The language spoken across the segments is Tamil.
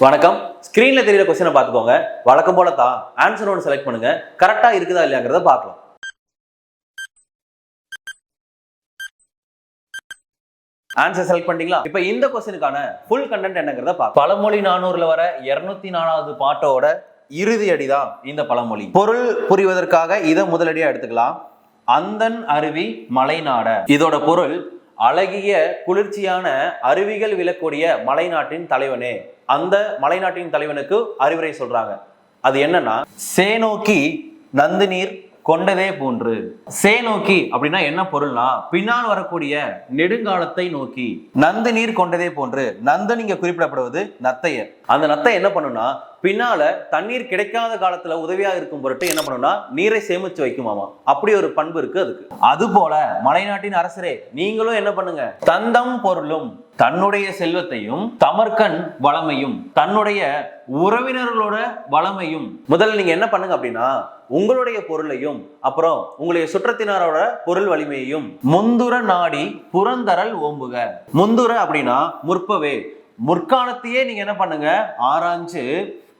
வணக்கம். ஸ்கிரீன்ல தெரியற கொஸ்டினை பார்த்துக்கோங்க. வழக்கம் போல தான் ஆன்சர் ஒன்று செலக்ட் பண்ணுங்க. கரெக்டா இருக்குதா இல்லையாங்கிறத பார்க்கலாம். ஆன்சர் செலக்ட் பண்ணிட்டீங்களா? இப்போ இந்த கொஸ்டினுக்கான ஃபுல் கண்டென்ட் என்னங்கிறத பார்க்கலாம். பழமொழி 400ல வர 204வது பாட்டோட இறுதி அடிதான் இந்த பழமொழி. பொருள் புரிவதற்காக இதை முதலடியா எடுத்துக்கலாம். அந்தன் அருவி மலைநாட. இதோட பொருள் அழகிய குளிர்ச்சியான அருவிகள் விழக்கூடிய மலைநாட்டின் தலைவனே. அந்த மலைநாட்டின் தலைவனுக்கு அறிவுரை சொல்றாங்க. அது என்னன்னா, சேனோக்கி நந்துநீர் கொண்டதே போன்று. சேனோக்கி அப்படின்னா என்ன பொருள்னா, பின்னால் வரக்கூடிய நெடுங்காலத்தை நோக்கி. நந்து நீர் கொண்டதே போன்று. நந்தன் இங்க குறிப்பிடப்படுவது நத்தையர். அந்த நத்தை என்ன பண்ணுனா, பின்னால தண்ணீர் கிடைக்காத காலத்துல உதவியா இருக்கும் பொருட்டு என்ன பண்ணுனா, நீரை சேமிச்சு வைக்குமாமா. அப்படி ஒரு பண்பு இருக்கு அதுக்கு. அது போல மலைநாட்டின் அரசரே, நீங்களும் என்ன பண்ணுங்க, தந்தம் பொருளும் தன்னுடைய செல்வத்தையும் தமர்கன் வளமையும் தன்னுடைய உறவினர்களோட வளமையும். முதல்ல நீங்க என்ன பண்ணுங்க அப்படின்னா, உங்களுடைய பொருளையும் அப்புறம் உங்களுடைய சுற்றத்தினரோட பொருள் வலிமையையும் முந்துர நாடி புறந்தரல் ஓம்புக. முந்துர அப்படின்னா முற்பவே, முற்காலத்தையே நீங்க என்ன பண்ணுங்க, ஆராய்ஞ்சு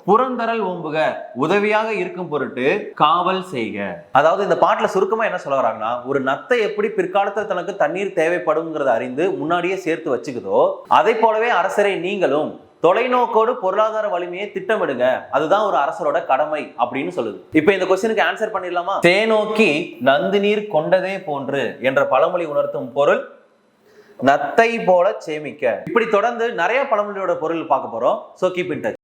புறந்தரல் ஓம்புக, உதவியாக இருக்கும் பொருட்டு காவல் செய்க. அதாவது இந்த பாட்டுல சுருக்கமா என்ன சொல்ல வராங்கன்னா, ஒரு நத்தை எப்படி பிற்காலத்தில் தனக்கு தண்ணீர் தேவைப்படுங்கிறத அறிந்து முன்னாடியே சேர்த்து வச்சுக்குதோ, அதை போலவே அரசரை நீங்களும் தொலைநோக்கோடு பொருளாதார வலிமையை திட்டமிடுங்க. அதுதான் ஒரு அரசரோட கடமை அப்படின்னு சொல்லுது. இப்ப இந்த கொஸ்டினுக்கு ஆன்சர் பண்ணிடலாமா? தேனோக்கி நந்து நீர் கொண்டதே போன்று என்ற பழமொழி உணர்த்தும் பொருள் நத்தை போல சேமிக்க. இப்படி தொடர்ந்து நிறைய பழமொழியோட பொருள் பார்க்க போறோம். So keep in touch.